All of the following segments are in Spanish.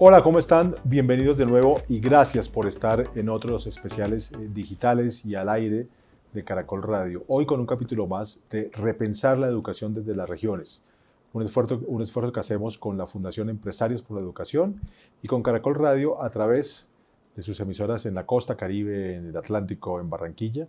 Hola, ¿cómo están? Bienvenidos de nuevo y gracias por estar en otros especiales digitales y al aire de Caracol Radio. Hoy con un capítulo más de Repensar la educación desde las regiones. Un esfuerzo que hacemos con la Fundación Empresarios por la Educación y con Caracol Radio a través de sus emisoras en la costa Caribe, en el Atlántico, en Barranquilla,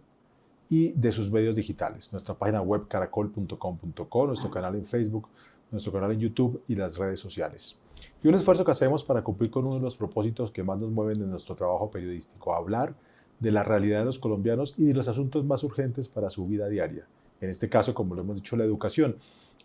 y de sus medios digitales, nuestra página web caracol.com.co, nuestro canal en Facebook, nuestro canal en YouTube y las redes sociales. Y un esfuerzo que hacemos para cumplir con uno de los propósitos que más nos mueven en nuestro trabajo periodístico, hablar de la realidad de los colombianos y de los asuntos más urgentes para su vida diaria. En este caso, como lo hemos dicho, la educación,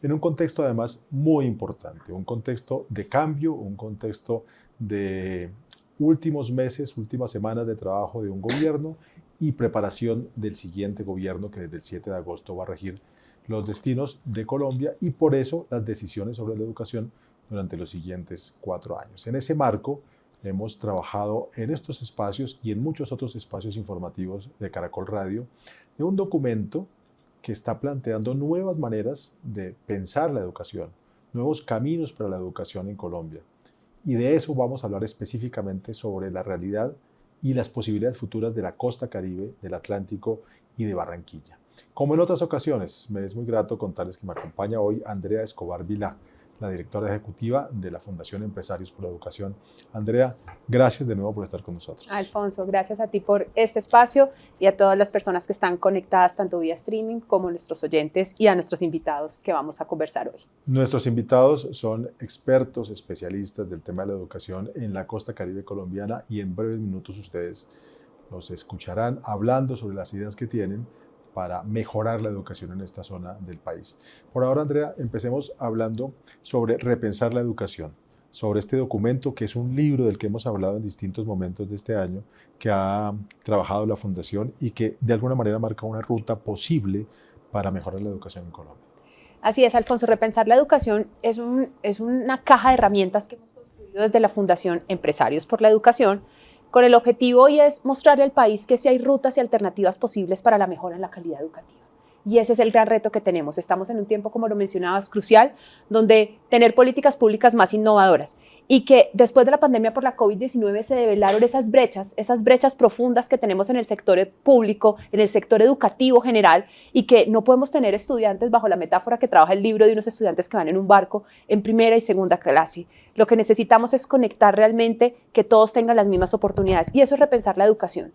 en un contexto además muy importante, un contexto de cambio, un contexto de últimos meses, últimas semanas de trabajo de un gobierno y preparación del siguiente gobierno que desde el 7 de agosto va a regir los destinos de Colombia y por eso las decisiones sobre la educación durante los siguientes 4 años. En ese marco hemos trabajado en estos espacios y en muchos otros espacios informativos de Caracol Radio de un documento que está planteando nuevas maneras de pensar la educación, nuevos caminos para la educación en Colombia. Y de eso vamos a hablar específicamente sobre la realidad y las posibilidades futuras de la costa Caribe, del Atlántico y de Barranquilla. Como en otras ocasiones, me es muy grato contarles que me acompaña hoy Andrea Escobar Vilá, la directora ejecutiva de la Fundación Empresarios por la Educación. Andrea, gracias de nuevo por estar con nosotros. Alfonso, gracias a ti por este espacio y a todas las personas que están conectadas tanto vía streaming como nuestros oyentes y a nuestros invitados que vamos a conversar hoy. Nuestros invitados son expertos, especialistas del tema de la educación en la costa Caribe colombiana y en breves minutos ustedes los escucharán hablando sobre las ideas que tienen para mejorar la educación en esta zona del país. Por ahora, Andrea, empecemos hablando sobre repensar la educación, sobre este documento que es un libro del que hemos hablado en distintos momentos de este año, que ha trabajado la Fundación y que de alguna manera marca una ruta posible para mejorar la educación en Colombia. Así es, Alfonso, repensar la educación es una caja de herramientas que hemos construido desde la Fundación Empresarios por la Educación, con el objetivo y es mostrarle al país que sí hay rutas y alternativas posibles para la mejora en la calidad educativa. Y ese es el gran reto que tenemos. Estamos en un tiempo, como lo mencionabas, crucial, donde tener políticas públicas más innovadoras y que después de la pandemia por la COVID-19 se develaron esas brechas profundas que tenemos en el sector público, en el sector educativo general y que no podemos tener estudiantes bajo la metáfora que trabaja el libro de unos estudiantes que van en un barco en primera y segunda clase. Lo que necesitamos es conectar realmente que todos tengan las mismas oportunidades y eso es repensar la educación.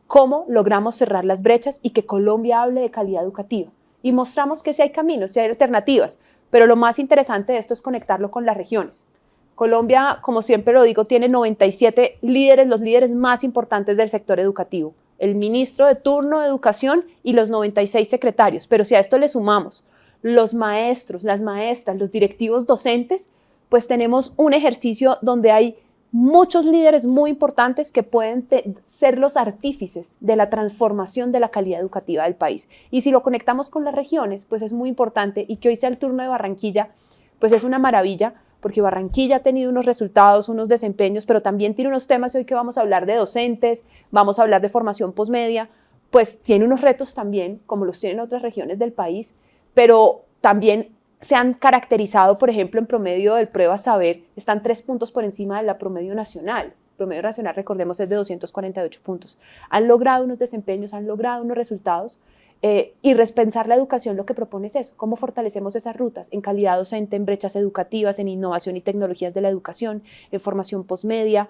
Cómo logramos cerrar las brechas y que Colombia hable de calidad educativa. Y mostramos que sí hay caminos, sí hay alternativas, pero lo más interesante de esto es conectarlo con las regiones. Colombia, como siempre lo digo, tiene 97 líderes, los líderes más importantes del sector educativo. El ministro de turno de Educación y los 96 secretarios. Pero si a esto le sumamos los maestros, las maestras, los directivos docentes, pues tenemos un ejercicio donde hay muchos líderes muy importantes que pueden ser los artífices de la transformación de la calidad educativa del país. Y si lo conectamos con las regiones, pues es muy importante y que hoy sea el turno de Barranquilla, pues es una maravilla, porque Barranquilla ha tenido unos resultados, unos desempeños, pero también tiene unos temas hoy que vamos a hablar de docentes, vamos a hablar de formación posmedia, pues tiene unos retos también, como los tienen otras regiones del país, pero también se han caracterizado, por ejemplo, en promedio del prueba saber, están 3 puntos por encima de la promedio nacional. El promedio nacional, recordemos, es de 248 puntos. Han logrado unos desempeños, han logrado unos resultados y repensar la educación lo que propone es eso, cómo fortalecemos esas rutas en calidad docente, en brechas educativas, en innovación y tecnologías de la educación, en formación postmedia,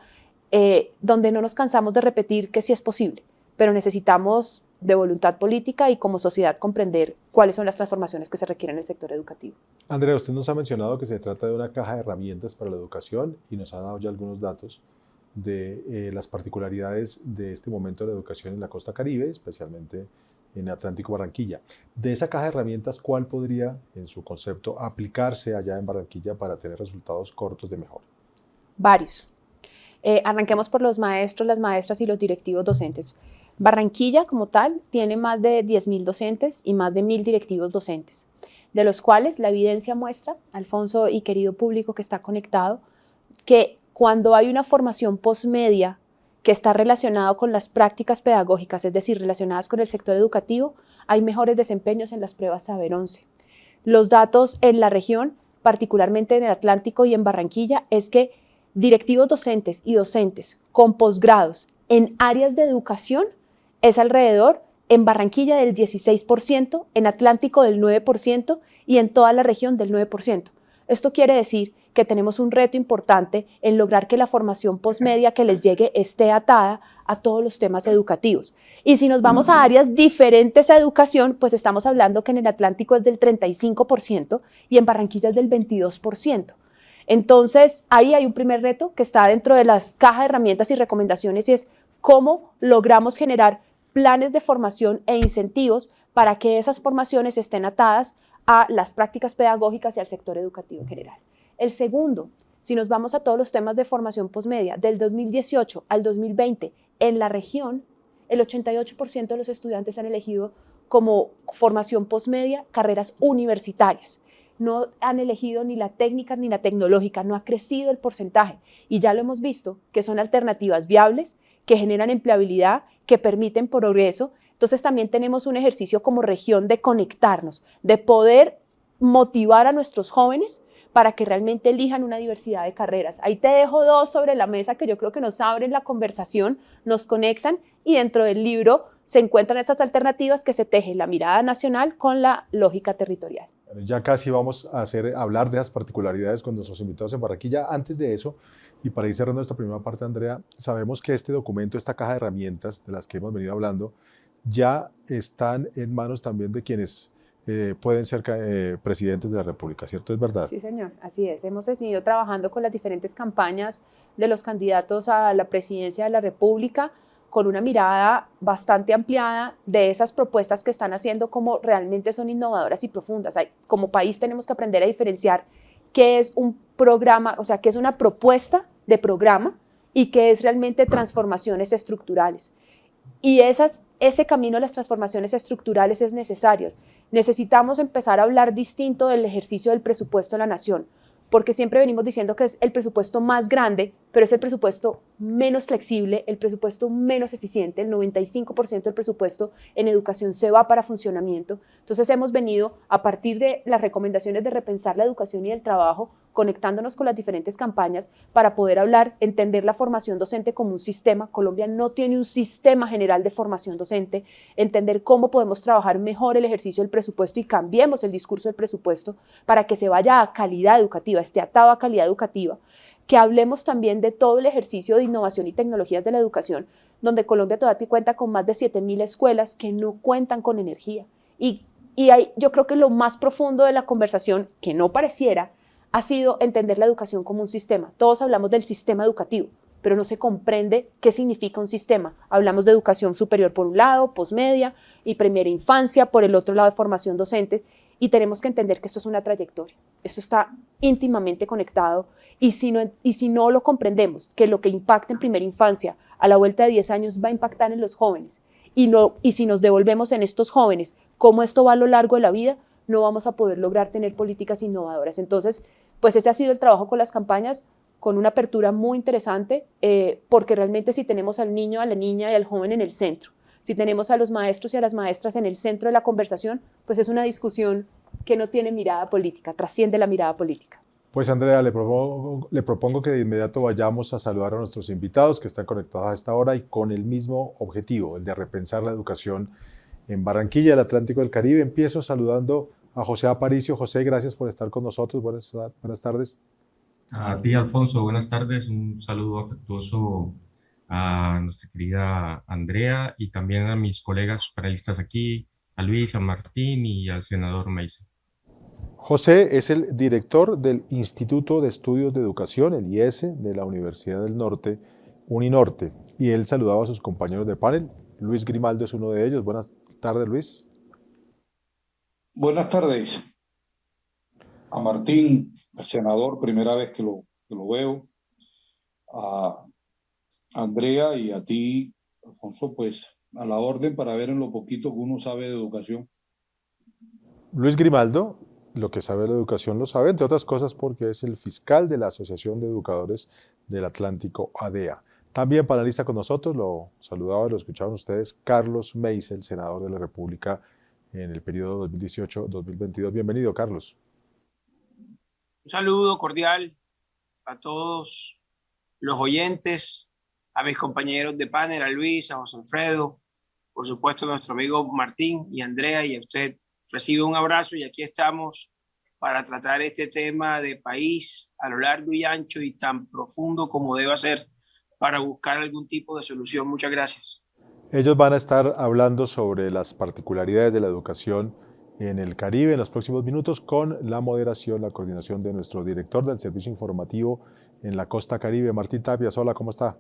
donde no nos cansamos de repetir que sí es posible, pero necesitamos de voluntad política y como sociedad comprender cuáles son las transformaciones que se requieren en el sector educativo. Andrea, usted nos ha mencionado que se trata de una caja de herramientas para la educación y nos ha dado ya algunos datos de las particularidades de este momento de la educación en la costa Caribe, especialmente en Atlántico Barranquilla. De esa caja de herramientas, ¿cuál podría, en su concepto, aplicarse allá en Barranquilla para tener resultados cortos de mejora? Varios. Arranquemos por los maestros, las maestras y los directivos docentes. Barranquilla, como tal, tiene más de 10.000 docentes y más de 1.000 directivos docentes, de los cuales la evidencia muestra, Alfonso y querido público que está conectado, que cuando hay una formación postmedia que está relacionada con las prácticas pedagógicas, es decir, relacionadas con el sector educativo, hay mejores desempeños en las pruebas Saber 11. Los datos en la región, particularmente en el Atlántico y en Barranquilla, es que directivos docentes y docentes con posgrados en áreas de educación es alrededor, en Barranquilla del 16%, en Atlántico del 9% y en toda la región del 9%. Esto quiere decir que tenemos un reto importante en lograr que la formación posmedia que les llegue esté atada a todos los temas educativos. Y si nos vamos a áreas diferentes a educación, pues estamos hablando que en el Atlántico es del 35% y en Barranquilla es del 22%. Entonces, ahí hay un primer reto que está dentro de las cajas de herramientas y recomendaciones y es cómo logramos generar planes de formación e incentivos para que esas formaciones estén atadas a las prácticas pedagógicas y al sector educativo en general. El segundo, si nos vamos a todos los temas de formación posmedia, del 2018 al 2020, en la región, el 88% de los estudiantes han elegido como formación posmedia carreras universitarias. No han elegido ni la técnica ni la tecnológica, no ha crecido el porcentaje. Y ya lo hemos visto, que son alternativas viables, que generan empleabilidad, que permiten progreso. Entonces también tenemos un ejercicio como región de conectarnos, de poder motivar a nuestros jóvenes para que realmente elijan una diversidad de carreras. Ahí te dejo dos sobre la mesa que yo creo que nos abren la conversación, nos conectan y dentro del libro se encuentran esas alternativas que se tejen la mirada nacional con la lógica territorial. Ya casi vamos a hablar de las particularidades con nuestros invitados en Barranquilla. Antes de eso, y para ir cerrando esta primera parte, Andrea, sabemos que este documento, esta caja de herramientas de las que hemos venido hablando, ya están en manos también de quienes pueden ser presidentes de la República, ¿cierto? ¿Es verdad? Sí, señor, así es. Hemos venido trabajando con las diferentes campañas de los candidatos a la presidencia de la República con una mirada bastante ampliada de esas propuestas que están haciendo como realmente son innovadoras y profundas. Como país tenemos que aprender a diferenciar qué es un programa, o sea, qué es una propuesta de programa y qué es realmente transformaciones estructurales. Y ese camino a las transformaciones estructurales es necesario. Necesitamos empezar a hablar distinto del ejercicio del presupuesto de la nación, porque siempre venimos diciendo que es el presupuesto más grande, pero es el presupuesto menos flexible, el presupuesto menos eficiente. El 95% del presupuesto en educación se va para funcionamiento. Entonces hemos venido, a partir de las recomendaciones de repensar la educación y el trabajo, conectándonos con las diferentes campañas para poder hablar, entender la formación docente como un sistema. Colombia no tiene un sistema general de formación docente, entender cómo podemos trabajar mejor el ejercicio del presupuesto y cambiemos el discurso del presupuesto para que se vaya a calidad educativa, esté atado a calidad educativa, que hablemos también de todo el ejercicio de innovación y tecnologías de la educación, donde Colombia todavía cuenta con más de 7.000 escuelas que no cuentan con energía. Y yo creo que lo más profundo de la conversación, que no pareciera, ha sido entender la educación como un sistema. Todos hablamos del sistema educativo, pero no se comprende qué significa un sistema. Hablamos de educación superior por un lado, posmedia y primera infancia, por el otro lado de formación docente, y tenemos que entender que esto es una trayectoria. Esto está íntimamente conectado y si no lo comprendemos, que lo que impacta en primera infancia a la vuelta de 10 años va a impactar en los jóvenes y si nos devolvemos en estos jóvenes cómo esto va a lo largo de la vida, no vamos a poder lograr tener políticas innovadoras. Entonces, pues ese ha sido el trabajo con las campañas, con una apertura muy interesante, porque realmente si tenemos al niño, a la niña y al joven en el centro, si tenemos a los maestros y a las maestras en el centro de la conversación, pues es una discusión que no tiene mirada política, trasciende la mirada política. Pues Andrea, le propongo que de inmediato vayamos a saludar a nuestros invitados que están conectados a esta hora y con el mismo objetivo, el de repensar la educación en Barranquilla, el Atlántico del Caribe. Empiezo saludando a José Aparicio. José, gracias por estar con nosotros. Buenas tardes. A ti, Alfonso, buenas tardes. Un saludo afectuoso a nuestra querida Andrea y también a mis colegas panelistas aquí, a Luis, a Martín y al senador Meise. José es el director del Instituto de Estudios de Educación, el IES, de la Universidad del Norte, Uninorte, y él saludaba a sus compañeros de panel. Luis Grimaldo es uno de ellos. Buenas tardes, Luis. Buenas tardes. A Martín, el senador, primera vez que lo veo. A Andrea y a ti, Alfonso, pues a la orden para ver en lo poquito que uno sabe de educación. Luis Grimaldo, lo que sabe de la educación lo sabe, entre otras cosas porque es el fiscal de la Asociación de Educadores del Atlántico, ADEA. También panelista con nosotros, lo saludaba y lo escuchaban ustedes, Carlos Meise, el senador de la República en el periodo 2018-2022. Bienvenido, Carlos. Un saludo cordial a todos los oyentes, a mis compañeros de panel, a Luis, a José Alfredo, por supuesto a nuestro amigo Martín y Andrea, y a usted. Recibe un abrazo y aquí estamos para tratar este tema de país a lo largo y ancho y tan profundo como deba ser para buscar algún tipo de solución. Muchas gracias. Ellos van a estar hablando sobre las particularidades de la educación en el Caribe en los próximos minutos con la moderación, la coordinación de nuestro director del servicio informativo en la costa Caribe, Martín Tapias. Hola, ¿cómo está?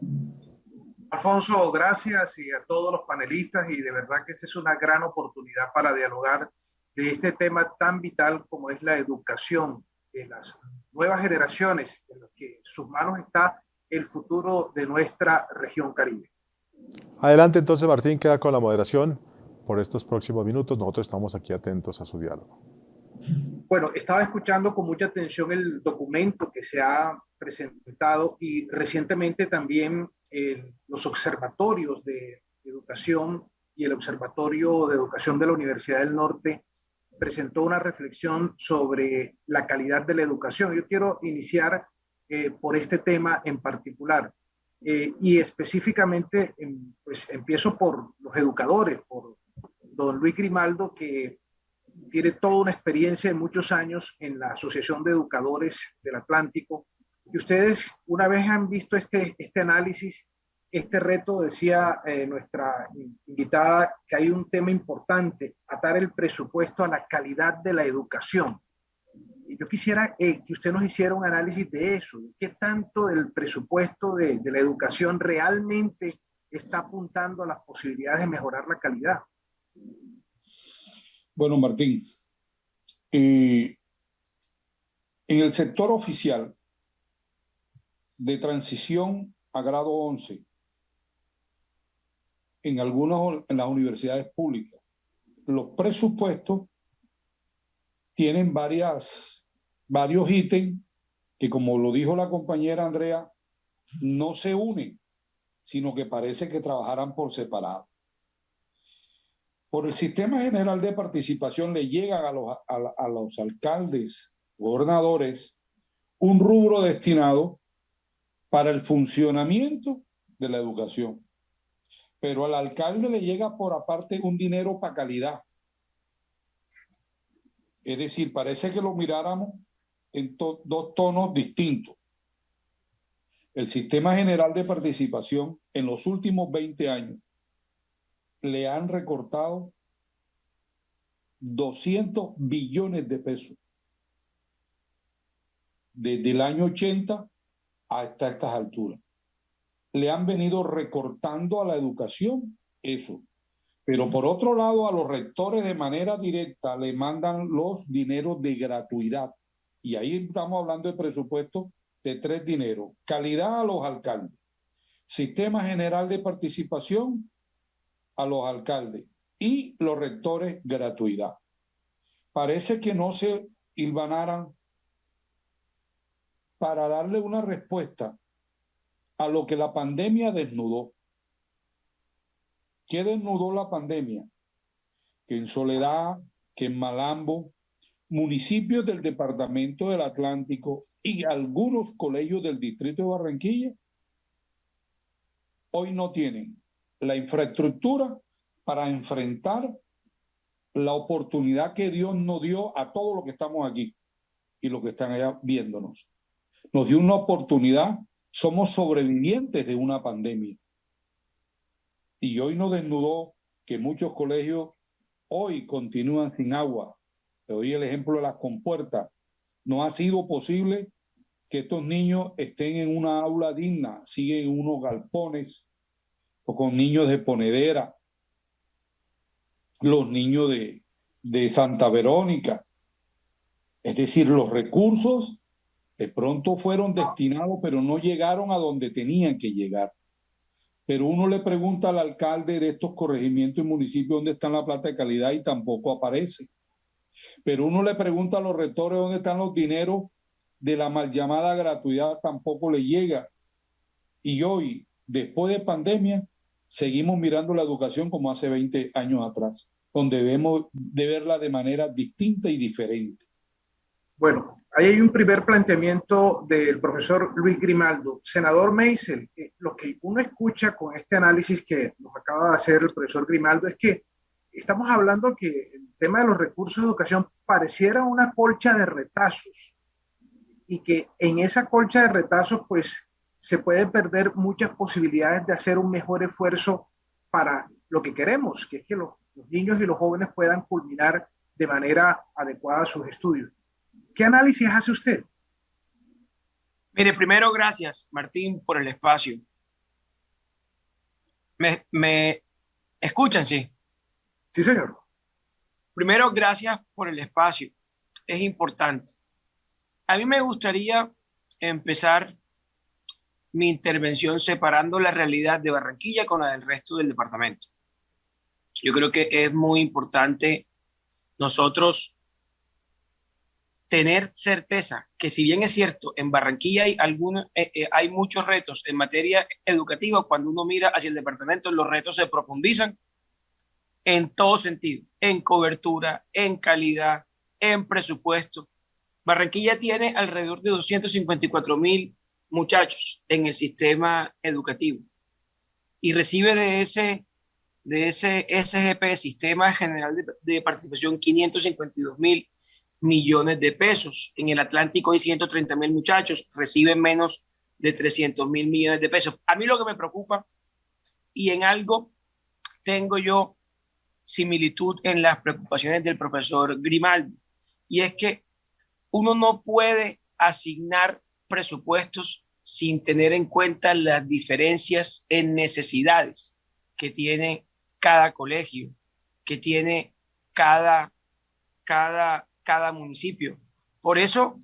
Alfonso, gracias y a todos los panelistas y de verdad que esta es una gran oportunidad para dialogar de este tema tan vital como es la educación de las nuevas generaciones, en las que en sus manos está el futuro de nuestra región Caribe. Adelante entonces, Martín, queda con la moderación por estos próximos minutos. Nosotros estamos aquí atentos a su diálogo. Bueno, estaba escuchando con mucha atención el documento que se ha presentado y recientemente también los observatorios de educación y el Observatorio de Educación de la Universidad del Norte presentó una reflexión sobre la calidad de la educación. Yo quiero iniciar por este tema en particular y específicamente pues empiezo por los educadores, por don Luis Grimaldo, que tiene toda una experiencia de muchos años en la Asociación de Educadores del Atlántico. Y ustedes una vez han visto este análisis, este reto, decía nuestra invitada, que hay un tema importante, atar el presupuesto a la calidad de la educación. Y yo quisiera que usted nos hiciera un análisis de eso, de qué tanto del presupuesto de la educación realmente está apuntando a las posibilidades de mejorar la calidad. Bueno, Martín, en el sector oficial de transición a grado 11, en las universidades públicas, los presupuestos tienen varios ítems que, como lo dijo la compañera Andrea, no se unen, sino que parece que trabajaran por separado. Por el Sistema General de Participación le llegan a los alcaldes, gobernadores, un rubro destinado para el funcionamiento de la educación. Pero al alcalde le llega por aparte un dinero para calidad. Es decir, parece que lo miráramos en dos tonos distintos. El Sistema General de Participación en los últimos 20 años le han recortado 200 billones de pesos desde el año 80 hasta estas alturas. Le han venido recortando a la educación eso. Pero por otro lado, a los rectores de manera directa le mandan los dineros de gratuidad. Y ahí estamos hablando de presupuesto de 3 dineros. Calidad a los alcaldes. Sistema General de Participación a los alcaldes. Y los rectores, gratuidad. Parece que no se hilvanaran para darle una respuesta a lo que la pandemia desnudó. ¿Qué desnudó la pandemia? Que en Soledad, que en Malambo, municipios del departamento del Atlántico y algunos colegios del distrito de Barranquilla hoy no tienen la infraestructura para enfrentar la oportunidad que Dios nos dio a todos los que estamos aquí y los que están allá viéndonos. Nos dio una oportunidad, somos sobrevivientes de una pandemia. Y hoy nos desnudó que muchos colegios hoy continúan sin agua. Te doy el ejemplo de las compuertas. No ha sido posible que estos niños estén en una aula digna, siguen en unos galpones o con niños de ponedera, los niños de Santa Verónica. Es decir, los recursos de pronto fueron destinados, pero no llegaron a donde tenían que llegar. Pero uno le pregunta al alcalde de estos corregimientos y municipios dónde está la plata de calidad y tampoco aparece. Pero uno le pregunta a los rectores dónde están los dineros de la mal llamada gratuidad, tampoco le llega. Y hoy, después de pandemia, seguimos mirando la educación como hace 20 años atrás, donde debemos de verla de manera distinta y diferente. Bueno, Ahí hay un primer planteamiento del profesor Luis Grimaldo. Senador Meisel, lo que uno escucha con este análisis que nos acaba de hacer el profesor Grimaldo es que estamos hablando que el tema de los recursos de educación pareciera una colcha de retazos y que en esa colcha de retazos pues se pueden perder muchas posibilidades de hacer un mejor esfuerzo para lo que queremos, que es que los niños y los jóvenes puedan culminar de manera adecuada sus estudios. ¿Qué análisis hace usted? Mire, primero, gracias, Martín, por el espacio. ¿Me escuchan? Sí. Sí, señor. Primero, gracias por el espacio. Es importante. A mí me gustaría empezar mi intervención separando la realidad de Barranquilla con la del resto del departamento. Yo creo que es muy importante nosotros tener certeza que, si bien es cierto, en Barranquilla hay muchos retos en materia educativa. Cuando uno mira hacia el departamento, los retos se profundizan en todo sentido, en cobertura, en calidad, en presupuesto. Barranquilla tiene alrededor de 254.000 muchachos en el sistema educativo y recibe de ese SGP, Sistema General de Participación, 552.000 millones de pesos. En el Atlántico hay 130.000 muchachos, reciben menos de 300.000 millones de pesos. A mí lo que me preocupa, y en algo tengo yo similitud en las preocupaciones del profesor Grimaldi, y es que uno no puede asignar presupuestos sin tener en cuenta las diferencias en necesidades que tiene cada colegio, que tiene cada municipio. Por eso,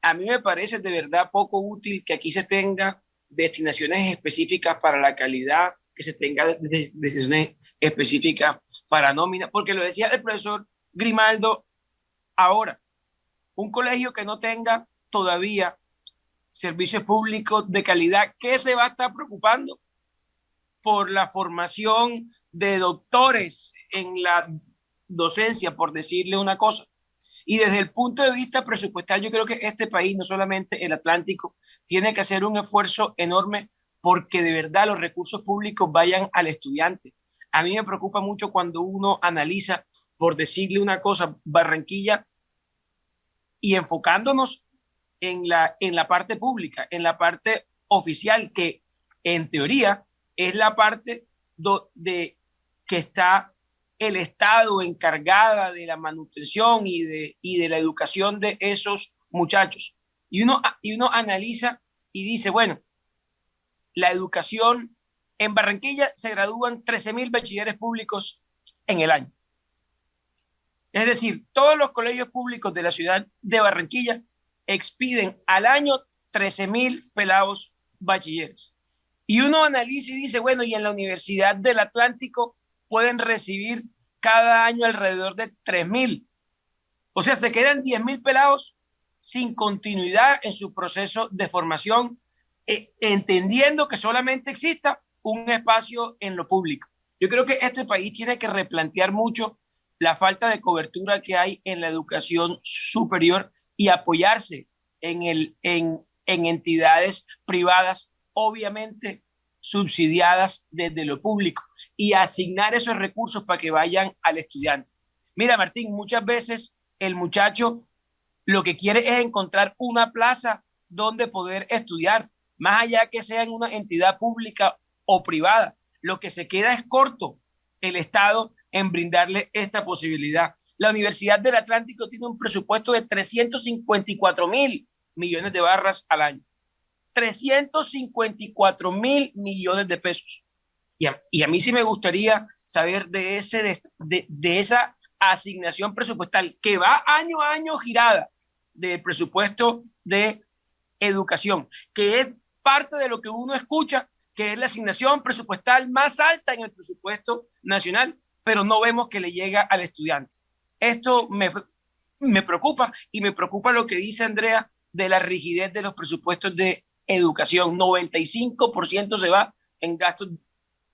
a mí me parece de verdad poco útil que aquí se tenga destinaciones específicas para la calidad, que se tenga destinaciones específicas para nómina, porque lo decía el profesor Grimaldo ahora, un colegio que no tenga todavía servicios públicos de calidad, ¿qué se va a estar preocupando por la formación de doctores en la docencia, por decirle una cosa? Y desde el punto de vista presupuestal, yo creo que este país, no solamente el Atlántico, tiene que hacer un esfuerzo enorme porque de verdad los recursos públicos vayan al estudiante. A mí me preocupa mucho cuando uno analiza, por decirle una cosa, Barranquilla, y enfocándonos en la parte pública, en la parte oficial, que en teoría es la parte que está el Estado encargada de la manutención y de la educación de esos muchachos. Y uno analiza y dice, bueno, la educación en Barranquilla se gradúan 13.000 bachilleres públicos en el año. Es decir, todos los colegios públicos de la ciudad de Barranquilla expiden al año 13.000 pelados bachilleres. Y uno analiza y dice, bueno, y en la Universidad del Atlántico pueden recibir cada año alrededor de 3.000. O sea, se quedan 10.000 pelados sin continuidad en su proceso de formación, entendiendo que solamente exista un espacio en lo público. Yo creo que este país tiene que replantear mucho la falta de cobertura que hay en la educación superior y apoyarse en entidades privadas, obviamente subsidiadas desde lo público, y asignar esos recursos para que vayan al estudiante. Mira, Martín, muchas veces el muchacho lo que quiere es encontrar una plaza donde poder estudiar, más allá que sea en una entidad pública o privada. Lo que se queda es corto el Estado en brindarle esta posibilidad. La Universidad del Atlántico tiene un presupuesto de 354.000 millones de barras al año. 354.000 millones de pesos. Y a mí sí me gustaría saber de esa asignación presupuestal que va año a año girada del presupuesto de educación, que es parte de lo que uno escucha, que es la asignación presupuestal más alta en el presupuesto nacional, pero no vemos que le llega al estudiante. Esto me preocupa, y me preocupa lo que dice Andrea de la rigidez de los presupuestos de educación. 95% se va en gastos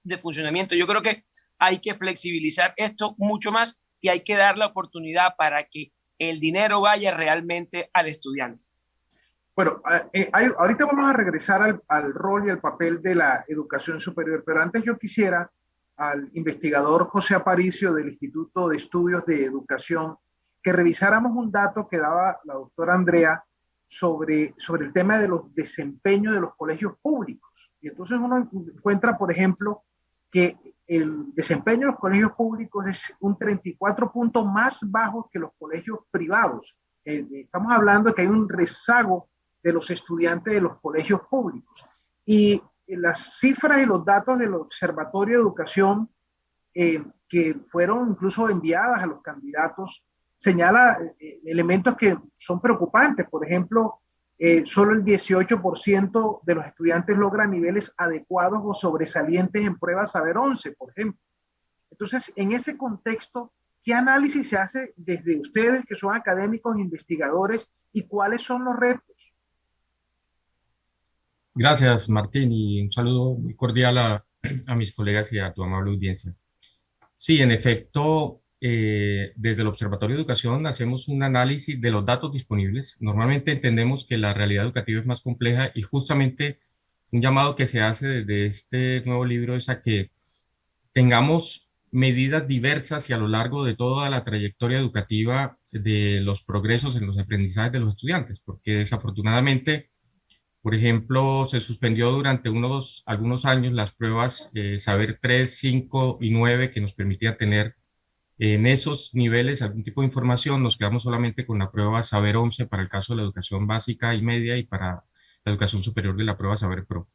de funcionamiento. Yo creo que hay que flexibilizar esto mucho más y hay que dar la oportunidad para que el dinero vaya realmente al estudiante. Bueno, ahorita vamos a regresar al rol y al papel de la educación superior, pero antes yo quisiera al investigador José Aparicio del Instituto de Estudios de Educación que revisáramos un dato que daba la doctora Andrea sobre el tema de los desempeños de los colegios públicos. Y entonces uno encuentra, por ejemplo, que el desempeño de los colegios públicos es un 34 puntos más bajo que los colegios privados. Estamos hablando de que hay un rezago de los estudiantes de los colegios públicos. Y las cifras y los datos del Observatorio de Educación que fueron incluso enviadas a los candidatos señala elementos que son preocupantes. Por ejemplo, solo el 18% de los estudiantes logra niveles adecuados o sobresalientes en pruebas Saber 11, por ejemplo. Entonces, en ese contexto, ¿qué análisis se hace desde ustedes que son académicos, investigadores, y cuáles son los retos? Gracias, Martín, y un saludo muy cordial a mis colegas y a tu amable audiencia. Sí, en efecto, desde el Observatorio de Educación hacemos un análisis de los datos disponibles. Normalmente entendemos que la realidad educativa es más compleja y justamente un llamado que se hace desde este nuevo libro es a que tengamos medidas diversas y a lo largo de toda la trayectoria educativa de los progresos en los aprendizajes de los estudiantes, porque desafortunadamente, por ejemplo, se suspendió durante algunos años las pruebas Saber 3, 5 y 9 que nos permitían tener en esos niveles algún tipo de información. Nos quedamos solamente con la prueba Saber 11 para el caso de la educación básica y media y para la educación superior de la prueba Saber Pro.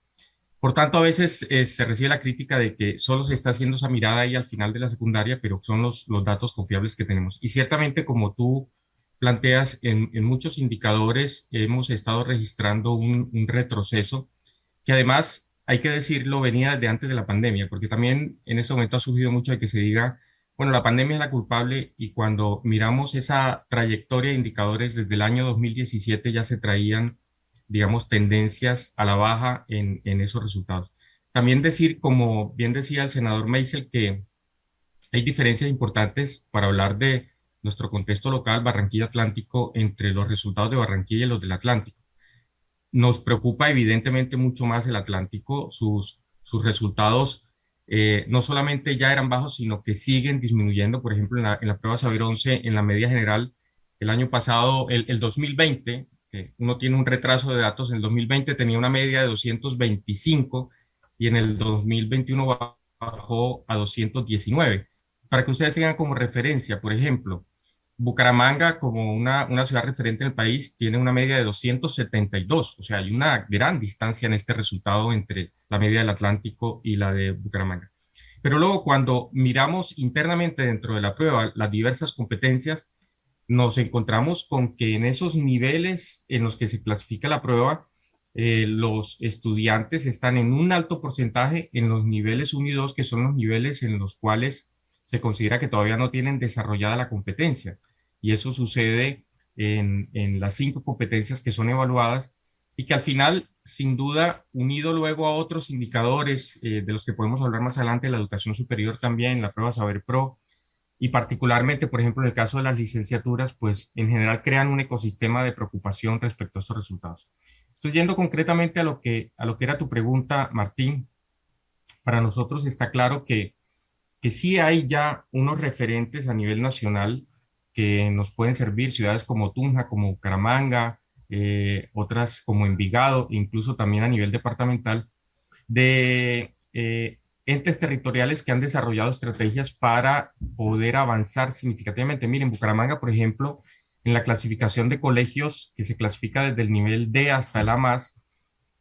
Por tanto, a veces se recibe la crítica de que solo se está haciendo esa mirada ahí al final de la secundaria, pero son los datos confiables que tenemos. Y ciertamente, como tú planteas, en muchos indicadores hemos estado registrando un retroceso que además, hay que decirlo, venía desde antes de la pandemia, porque también en ese momento ha surgido mucho de que se diga, bueno, la pandemia es la culpable, y cuando miramos esa trayectoria de indicadores desde el año 2017 ya se traían, digamos, tendencias a la baja en esos resultados. También decir, como bien decía el senador Meisel, que hay diferencias importantes para hablar de nuestro contexto local, Barranquilla Atlántico, entre los resultados de Barranquilla y los del Atlántico. Nos preocupa evidentemente mucho más el Atlántico, sus resultados no solamente ya eran bajos, sino que siguen disminuyendo. Por ejemplo, en la prueba Saber 11, en la media general, el año pasado, el 2020, uno tiene un retraso de datos, en el 2020 tenía una media de 225 y en el 2021 bajó a 219. Para que ustedes tengan como referencia, por ejemplo, Bucaramanga, como una ciudad referente en el país, tiene una media de 272, o sea, hay una gran distancia en este resultado entre la media del Atlántico y la de Bucaramanga. Pero luego, cuando miramos internamente dentro de la prueba las diversas competencias, nos encontramos con que en esos niveles en los que se clasifica la prueba, los estudiantes están en un alto porcentaje en los niveles 1 y 2, que son los niveles en los cuales se considera que todavía no tienen desarrollada la competencia. Y eso sucede en las 5 competencias que son evaluadas y que al final, sin duda, unido luego a otros indicadores de los que podemos hablar más adelante, la educación superior también, la prueba Saber Pro, y particularmente, por ejemplo, en el caso de las licenciaturas, pues en general crean un ecosistema de preocupación respecto a estos resultados. Entonces, yendo concretamente a lo que era tu pregunta, Martín, para nosotros está claro que sí hay ya unos referentes a nivel nacional que nos pueden servir, ciudades como Tunja, como Bucaramanga, otras como Envigado, incluso también a nivel departamental, de entes territoriales que han desarrollado estrategias para poder avanzar significativamente. Miren, Bucaramanga, por ejemplo, en la clasificación de colegios, que se clasifica desde el nivel D hasta el A+,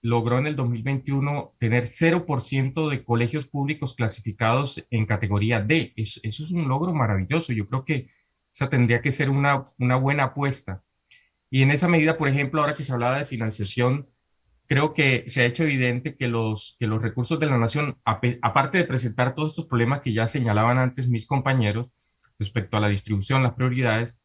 logró en el 2021 tener 0% de colegios públicos clasificados en categoría D. Eso es un logro maravilloso. Yo creo que esa tendría que ser una buena apuesta. Y en esa medida, por ejemplo, ahora que se hablaba de financiación, creo que se ha hecho evidente que los recursos de la nación, aparte de presentar todos estos problemas que ya señalaban antes mis compañeros respecto a la distribución, las prioridades,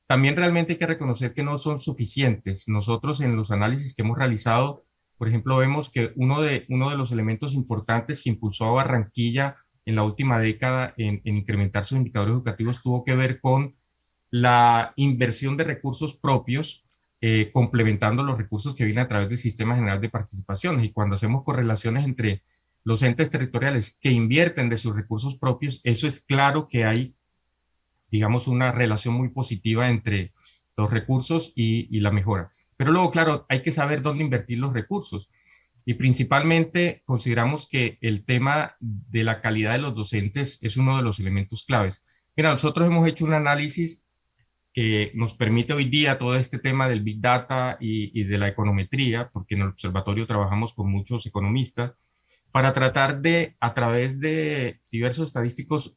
también realmente hay que reconocer que no son suficientes. Nosotros en los análisis que hemos realizado, por ejemplo, vemos que uno de los elementos importantes que impulsó a Barranquilla en la última década en incrementar sus indicadores educativos tuvo que ver con la inversión de recursos propios, complementando los recursos que vienen a través del Sistema General de Participaciones. Y cuando hacemos correlaciones entre los entes territoriales que invierten de sus recursos propios, eso es claro que hay, digamos, una relación muy positiva entre los recursos y la mejora. Pero luego, claro, hay que saber dónde invertir los recursos. Y principalmente consideramos que el tema de la calidad de los docentes es uno de los elementos claves. Mira, nosotros hemos hecho un análisis que nos permite hoy día todo este tema del Big Data y de la econometría, porque en el observatorio trabajamos con muchos economistas, para tratar de, a través de diversos estadísticos,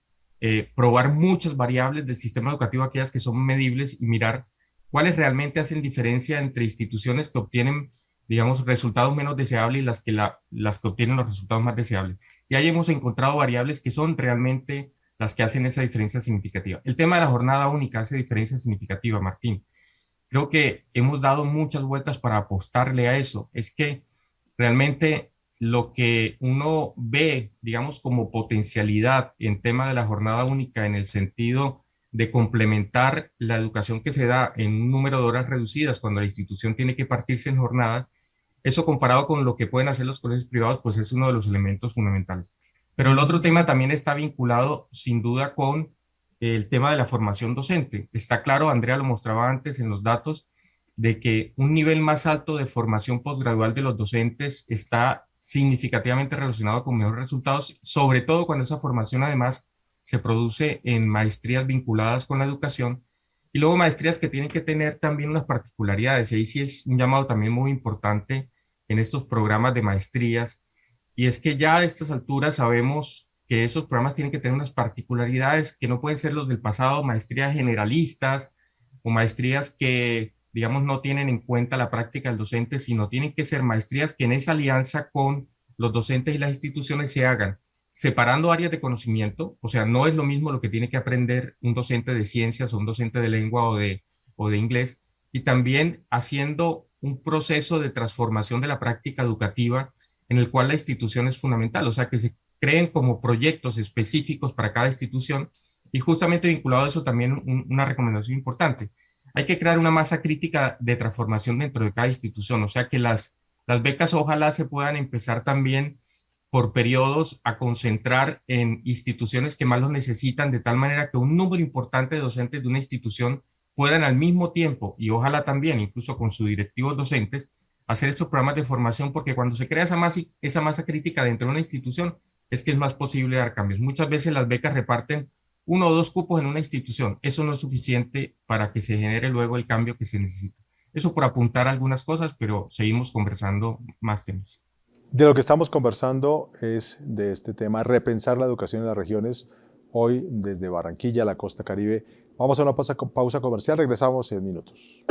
probar muchas variables del sistema educativo, aquellas que son medibles, y mirar cuáles realmente hacen diferencia entre instituciones que obtienen, digamos, resultados menos deseables y las que obtienen los resultados más deseables. Y ahí hemos encontrado variables que son realmente las que hacen esa diferencia significativa. El tema de la jornada única hace diferencia significativa, Martín. Creo que hemos dado muchas vueltas para apostarle a eso. Es que realmente lo que uno ve, digamos, como potencialidad en tema de la jornada única en el sentido de complementar la educación que se da en un número de horas reducidas cuando la institución tiene que partirse en jornadas, eso comparado con lo que pueden hacer los colegios privados, pues es uno de los elementos fundamentales. Pero el otro tema también está vinculado sin duda con el tema de la formación docente. Está claro, Andrea lo mostraba antes en los datos, de que un nivel más alto de formación posgradual de los docentes está significativamente relacionado con mejores resultados, sobre todo cuando esa formación además se produce en maestrías vinculadas con la educación y luego maestrías que tienen que tener también unas particularidades. Y ahí sí es un llamado también muy importante en estos programas de maestrías, y es que ya a estas alturas sabemos que esos programas tienen que tener unas particularidades que no pueden ser los del pasado, maestrías generalistas o maestrías que, digamos, no tienen en cuenta la práctica del docente, sino tienen que ser maestrías que en esa alianza con los docentes y las instituciones se hagan separando áreas de conocimiento. O sea, no es lo mismo lo que tiene que aprender un docente de ciencias o un docente de lengua o de inglés, y también haciendo un proceso de transformación de la práctica educativa en el cual la institución es fundamental, o sea, que se creen como proyectos específicos para cada institución. Y justamente vinculado a eso también una recomendación importante: hay que crear una masa crítica de transformación dentro de cada institución, o sea, que las becas ojalá se puedan empezar también por periodos a concentrar en instituciones que más lo necesitan, de tal manera que un número importante de docentes de una institución puedan al mismo tiempo, y ojalá también incluso con sus directivos docentes, hacer estos programas de formación, porque cuando se crea esa masa crítica dentro de una institución, es que es más posible dar cambios. Muchas veces las becas reparten 1 o 2 cupos en una institución. Eso no es suficiente para que se genere luego el cambio que se necesita. Eso por apuntar algunas cosas, pero seguimos conversando más temas. De lo que estamos conversando es de este tema, repensar la educación en las regiones, hoy desde Barranquilla, la costa Caribe. Vamos a una pausa comercial, regresamos en minutos.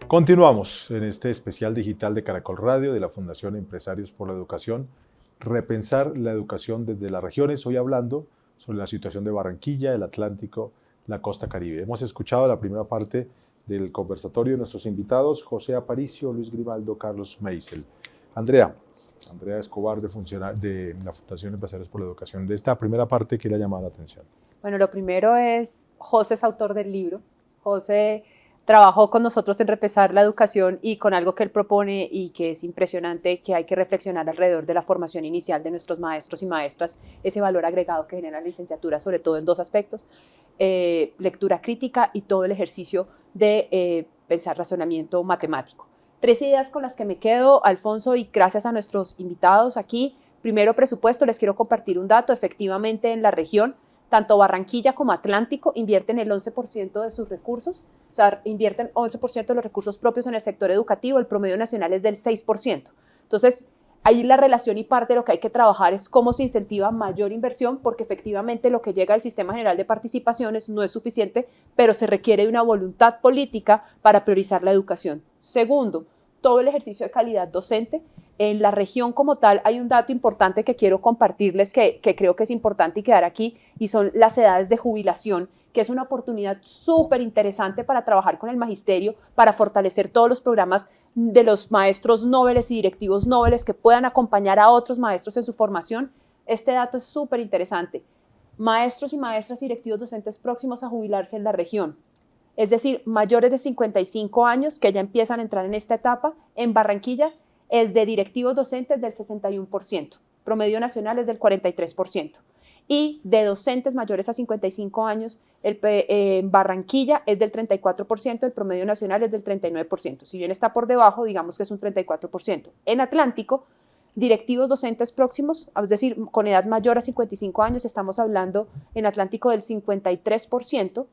Continuamos en este especial digital de Caracol Radio de la Fundación Empresarios por la Educación, repensar la educación desde las regiones, hoy hablando sobre la situación de Barranquilla, el Atlántico, la costa Caribe. Hemos escuchado la primera parte del conversatorio de nuestros invitados, José Aparicio, Luis Grimaldo, Carlos Meisel. Andrea Escobar, de la Fundación Empresarios por la Educación. De esta primera parte, ¿qué le ha llamado la atención? Bueno, lo primero es, José es autor del libro. José trabajó con nosotros en repensar la educación y con algo que él propone y que es impresionante, que hay que reflexionar alrededor de la formación inicial de nuestros maestros y maestras, ese valor agregado que genera la licenciatura, sobre todo en 2 aspectos, lectura crítica y todo el ejercicio de pensar razonamiento matemático. 3 ideas con las que me quedo, Alfonso, y gracias a nuestros invitados aquí. Primero, presupuesto. Les quiero compartir un dato. Efectivamente, en la región, tanto Barranquilla como Atlántico invierten el 11% de sus recursos, o sea, invierten 11% de los recursos propios en el sector educativo. El promedio nacional es del 6%. Entonces, ahí la relación y parte de lo que hay que trabajar es cómo se incentiva mayor inversión, porque efectivamente lo que llega al Sistema General de Participaciones no es suficiente, pero se requiere de una voluntad política para priorizar la educación. Segundo, todo el ejercicio de calidad docente. En la región como tal hay un dato importante que quiero compartirles que creo que es importante y quedar aquí, y son las edades de jubilación que es una oportunidad súper interesante para trabajar con el magisterio, para fortalecer todos los programas de los maestros nobles y directivos nobles que puedan acompañar a otros maestros en su formación. Este dato es súper interesante. Maestros y maestras y directivos docentes próximos a jubilarse en la región, es decir, mayores de 55 años que ya empiezan a entrar en esta etapa. En Barranquilla es de directivos docentes del 61%, promedio nacional es del 43%. Y de docentes mayores a 55 años, en Barranquilla es del 34%, el promedio nacional es del 39%. Si bien está por debajo, digamos que es un 34%. En Atlántico, directivos docentes próximos, es decir, con edad mayor a 55 años, estamos hablando en Atlántico del 53%,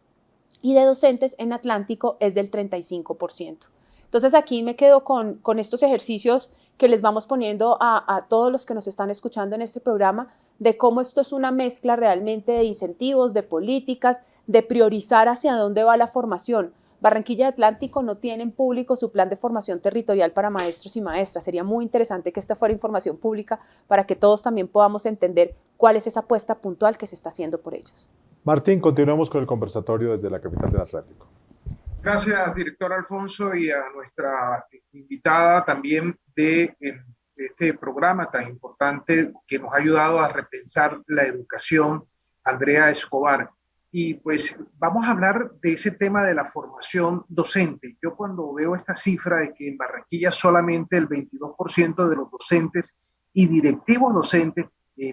y de docentes en Atlántico es del 35%. Entonces aquí me quedo con estos ejercicios que les vamos poniendo a todos los que nos están escuchando en este programa, de cómo esto es una mezcla realmente de incentivos, de políticas, de priorizar hacia dónde va la formación. Barranquilla y Atlántico no tienen público su plan de formación territorial para maestros y maestras. Sería muy interesante que esta fuera información pública para que todos también podamos entender cuál es esa apuesta puntual que se está haciendo por ellos. Martín, continuamos con el conversatorio desde la capital del Atlántico. Gracias, director Alfonso, y a nuestra invitada también de este programa tan importante que nos ha ayudado a repensar la educación, Andrea Escobar. Y pues vamos a hablar de ese tema de la formación docente. Yo cuando veo esta cifra de que en Barranquilla solamente el 22% de los docentes y directivos docentes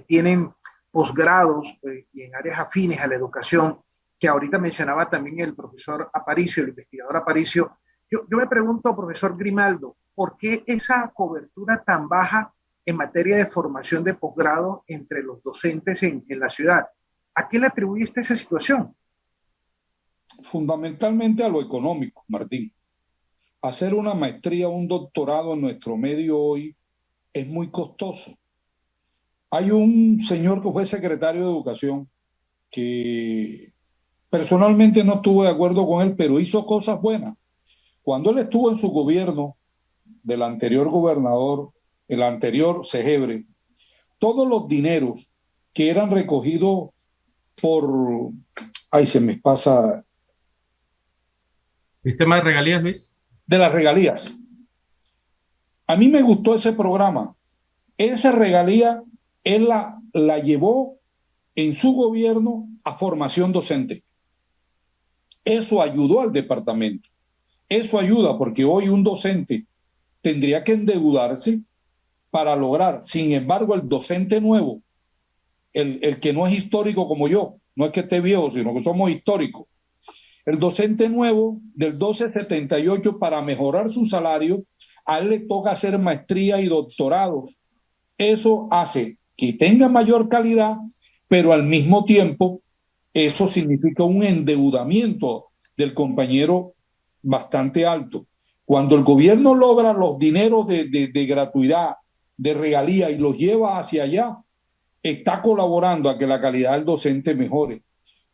tienen posgrados y en áreas afines a la educación, que ahorita mencionaba también el profesor Aparicio, el investigador Aparicio, yo me pregunto, profesor Grimaldo, ¿por qué esa cobertura tan baja en materia de formación de posgrado entre los docentes en la ciudad? ¿A qué le atribuiste esa situación? Fundamentalmente a lo económico, Martín. Hacer una maestría o un doctorado en nuestro medio hoy es muy costoso. Hay un señor que fue secretario de Educación que personalmente no estuve de acuerdo con él, pero hizo cosas buenas. Cuando él estuvo en su gobierno, del anterior gobernador, el anterior Segebre, todos los dineros que eran recogidos por... Ay, se me pasa... ¿Sistema de regalías, Luis? De las regalías. A mí me gustó ese programa. Esa regalía, él la llevó en su gobierno a formación docente. Eso ayudó al departamento. Eso ayuda porque hoy un docente tendría que endeudarse para lograr. Sin embargo, el docente nuevo, el que no es histórico como yo, no es que esté viejo, sino que somos históricos. El docente nuevo del 1278, para mejorar su salario, a él le toca hacer maestría y doctorados. Eso hace que tenga mayor calidad, pero al mismo tiempo eso significa un endeudamiento del compañero bastante alto. Cuando el gobierno logra los dineros de gratuidad, de regalía, y los lleva hacia allá, está colaborando a que la calidad del docente mejore.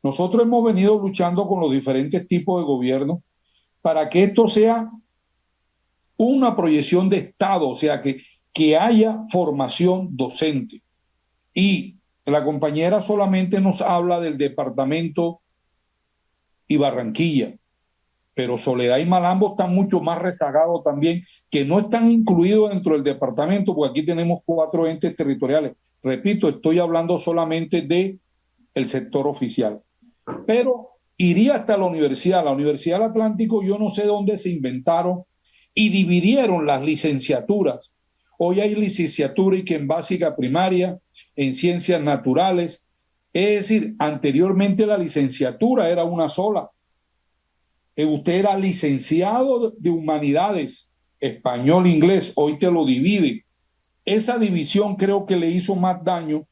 Nosotros hemos venido luchando con los diferentes tipos de gobierno para que esto sea una proyección de Estado, o sea, que haya formación docente. Y la compañera solamente nos habla del departamento y Barranquilla, pero Soledad y Malambo están mucho más rezagados también, que no están incluidos dentro del departamento, porque aquí tenemos 4 entes territoriales. Repito, estoy hablando solamente del sector oficial. Pero iría hasta la Universidad del Atlántico, yo no sé dónde se inventaron y dividieron las licenciaturas. Hoy hay licenciatura y que en básica primaria, en ciencias naturales. Es decir, anteriormente la licenciatura era una sola. Usted era licenciado de humanidades, español, inglés, hoy te lo divide. Esa división creo que le hizo más daño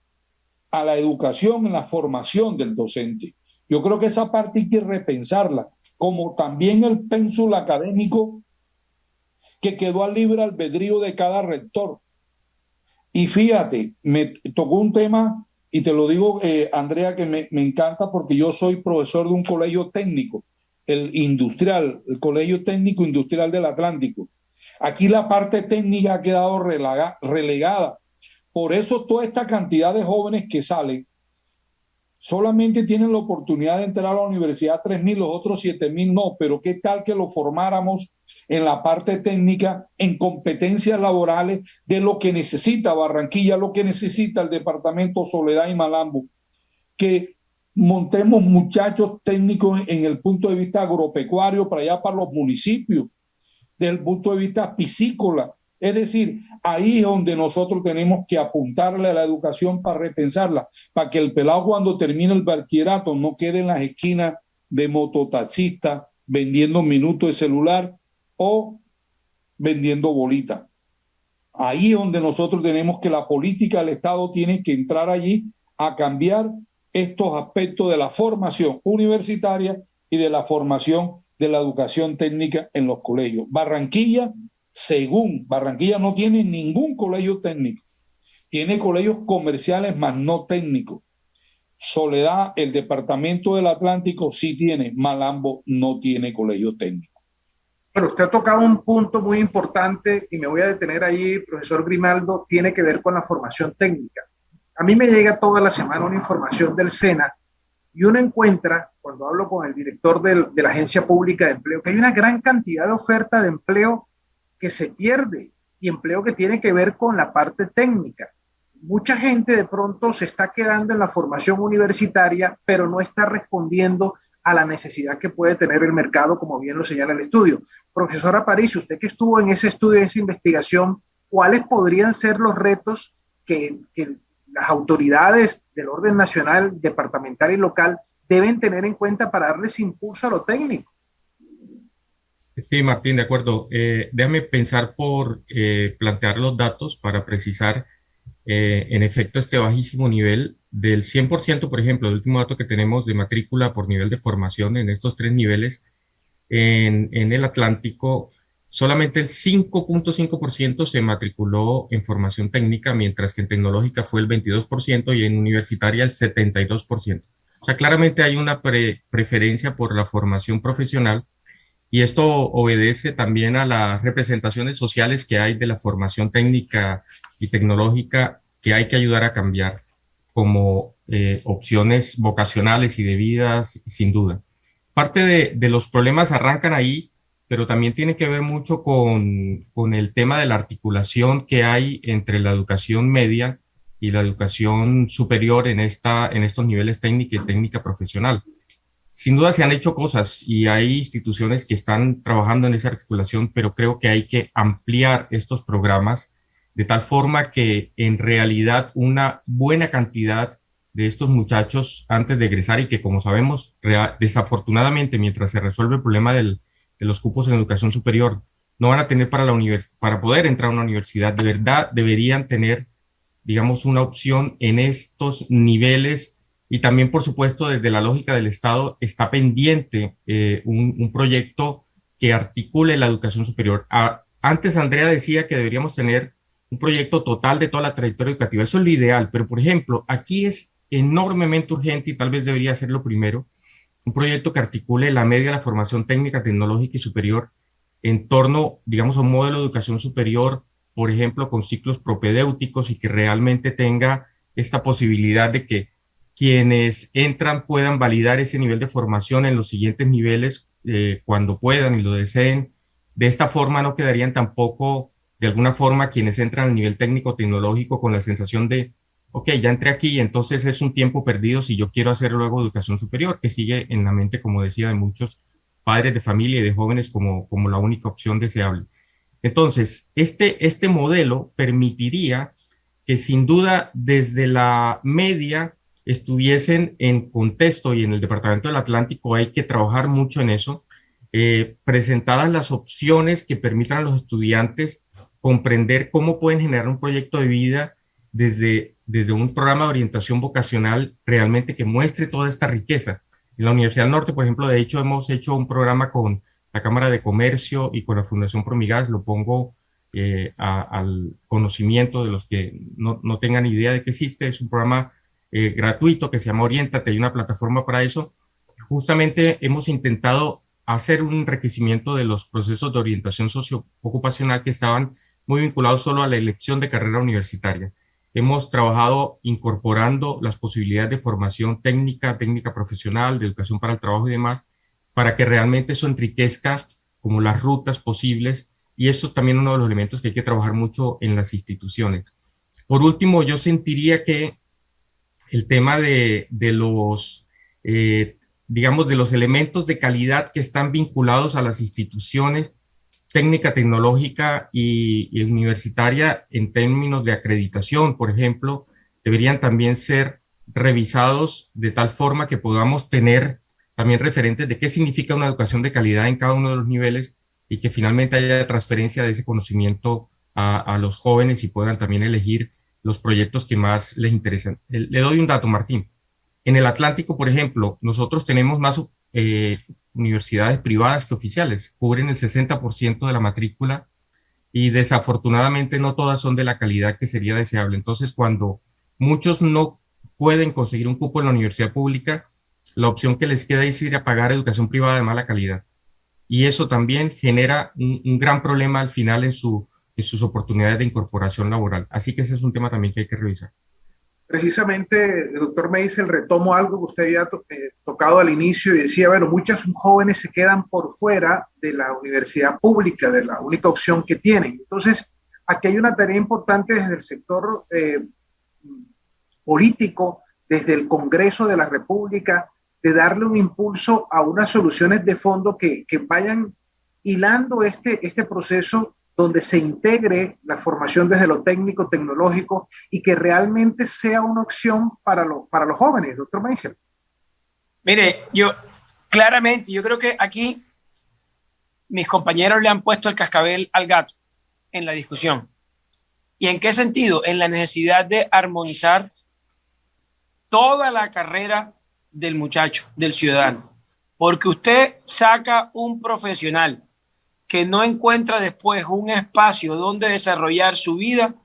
a la educación, en la formación del docente. Yo creo que esa parte hay que repensarla, como también el pénsul académico que quedó al libre albedrío de cada rector. Y fíjate, me tocó un tema, y te lo digo, Andrea, que me encanta porque yo soy profesor de un colegio técnico, el industrial, el Colegio Técnico Industrial del Atlántico. Aquí la parte técnica ha quedado relegada. Por eso toda esta cantidad de jóvenes que salen Solamente tienen la oportunidad de entrar a la universidad 3.000, los otros 7.000 no, pero ¿qué tal que lo formáramos en la parte técnica, en competencias laborales de lo que necesita Barranquilla, lo que necesita el departamento Soledad y Malambo? Que montemos muchachos técnicos en el punto de vista agropecuario para allá, para los municipios, desde el punto de vista piscícola. Es decir, ahí es donde nosotros tenemos que apuntarle a la educación para repensarla, para que el pelado cuando termine el bachillerato no quede en las esquinas de mototaxista vendiendo minutos de celular o vendiendo bolitas. Ahí es donde nosotros tenemos que la política del Estado tiene que entrar allí a cambiar estos aspectos de la formación universitaria y de la formación de la educación técnica en los colegios. Barranquilla no tiene ningún colegio técnico, tiene colegios comerciales más no técnicos. Soledad, el departamento del Atlántico sí tiene, Malambo no tiene colegio técnico. Bueno, usted ha tocado un punto muy importante y me voy a detener ahí, profesor Grimaldo, tiene que ver con la formación técnica. A mí me llega toda la semana una información del SENA y uno encuentra, cuando hablo con el director de la Agencia Pública de Empleo, que hay una gran cantidad de oferta de empleo que se pierde y empleo que tiene que ver con la parte técnica. Mucha gente de pronto se está quedando en la formación universitaria, pero no está respondiendo a la necesidad que puede tener el mercado, como bien lo señala el estudio. Profesora Aparicio, usted que estuvo en ese estudio, en esa investigación, ¿cuáles podrían ser los retos que las autoridades del orden nacional, departamental y local deben tener en cuenta para darles impulso a lo técnico? Sí, Martín, de acuerdo. Déjame pensar por plantear los datos para precisar, en efecto, este bajísimo nivel del 100%, por ejemplo, el último dato que tenemos de matrícula por nivel de formación en estos tres niveles en el Atlántico, solamente el 5.5% se matriculó en formación técnica, mientras que en tecnológica fue el 22% y en universitaria el 72%. O sea, claramente hay una preferencia por la formación profesional. Y esto obedece también a las representaciones sociales que hay de la formación técnica y tecnológica que hay que ayudar a cambiar como opciones vocacionales y de vidas, sin duda. Parte de los problemas arrancan ahí, pero también tiene que ver mucho con el tema de la articulación que hay entre la educación media y la educación superior en estos niveles técnica y técnica profesional. Sin duda se han hecho cosas y hay instituciones que están trabajando en esa articulación, pero creo que hay que ampliar estos programas de tal forma que en realidad una buena cantidad de estos muchachos antes de egresar y que, como sabemos, desafortunadamente, mientras se resuelve el problema de los cupos en educación superior, no van a tener para poder entrar a una universidad. De verdad deberían tener, digamos, una opción en estos niveles. Y también, por supuesto, desde la lógica del Estado está pendiente un proyecto que articule la educación superior. Antes Andrea decía que deberíamos tener un proyecto total de toda la trayectoria educativa. Eso es lo ideal, pero por ejemplo, aquí es enormemente urgente y tal vez debería ser lo primero, un proyecto que articule la media de la formación técnica, tecnológica y superior en torno, digamos, a un modelo de educación superior, por ejemplo, con ciclos propedéuticos y que realmente tenga esta posibilidad de que quienes entran puedan validar ese nivel de formación en los siguientes niveles cuando puedan y lo deseen. De esta forma no quedarían tampoco, de alguna forma, quienes entran al nivel técnico-tecnológico con la sensación de, ok, ya entré aquí, entonces es un tiempo perdido si yo quiero hacer luego educación superior, que sigue en la mente, como decía, de muchos padres de familia y de jóvenes como la única opción deseable. Entonces, este modelo permitiría que sin duda desde la media estuviesen en contexto, y en el Departamento del Atlántico hay que trabajar mucho en eso, presentadas las opciones que permitan a los estudiantes comprender cómo pueden generar un proyecto de vida desde un programa de orientación vocacional realmente que muestre toda esta riqueza. En la Universidad del Norte, por ejemplo, de hecho, hemos hecho un programa con la Cámara de Comercio y con la Fundación Promigas, lo pongo al conocimiento de los que no tengan idea de que existe. Es un programa gratuito que se llama Oriéntate, hay una plataforma para eso. Justamente hemos intentado hacer un enriquecimiento de los procesos de orientación socioocupacional que estaban muy vinculados solo a la elección de carrera universitaria. hemos trabajado incorporando las posibilidades de formación técnica, técnica profesional, de educación para el trabajo y demás, para que realmente eso enriquezca como las rutas posibles, y eso es también uno de los elementos que hay que trabajar mucho en las instituciones. Por último, yo sentiría que el tema de los, digamos, de los elementos de calidad que están vinculados a las instituciones técnica, tecnológica y universitaria en términos de acreditación, por ejemplo, deberían también ser revisados de tal forma que podamos tener también referentes de qué significa una educación de calidad en cada uno de los niveles y que finalmente haya transferencia de ese conocimiento a los jóvenes y puedan también elegir los proyectos que más les interesan. Le doy un dato, Martín. En el Atlántico, por ejemplo, nosotros tenemos más universidades privadas que oficiales, cubren el 60% de la matrícula y desafortunadamente no todas son de la calidad que sería deseable. Entonces, cuando muchos no pueden conseguir un cupo en la universidad pública, la opción que les queda es ir a pagar educación privada de mala calidad. Y eso también genera un gran problema al final en sus oportunidades de incorporación laboral. Así que ese es un tema también que hay que revisar. Precisamente, doctor Meisel, retomo algo que usted había tocado al inicio y decía, bueno, muchos jóvenes se quedan por fuera de la universidad pública, de la única opción que tienen. Entonces, aquí hay una tarea importante desde el sector político, desde el Congreso de la República, de darle un impulso a unas soluciones de fondo que vayan hilando este proceso donde se integre la formación desde lo técnico, tecnológico y que realmente sea una opción para los jóvenes, doctor Meisel. Mire, yo creo que aquí mis compañeros le han puesto el cascabel al gato en la discusión. ¿Y en qué sentido? En la necesidad de armonizar toda la carrera del muchacho, del ciudadano. Porque usted saca un profesional que no encuentra después un espacio donde desarrollar su vida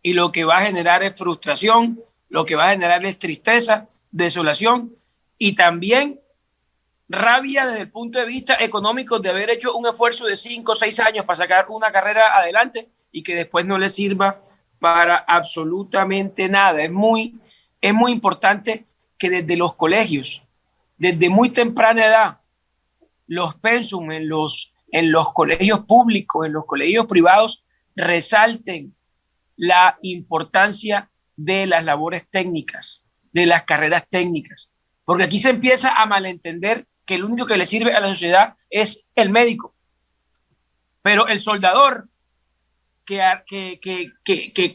y lo que va a generar es frustración, lo que va a generar es tristeza, desolación y también rabia desde el punto de vista económico de haber hecho un esfuerzo de 5 o 6 años para sacar una carrera adelante y que después no le sirva para absolutamente nada. Es muy importante que desde los colegios, desde muy temprana edad, los pensum en los colegios públicos, en los colegios privados, resalten la importancia de las labores técnicas, de las carreras técnicas. Porque aquí se empieza a malentender que el único que le sirve a la sociedad es el médico. Pero el soldador que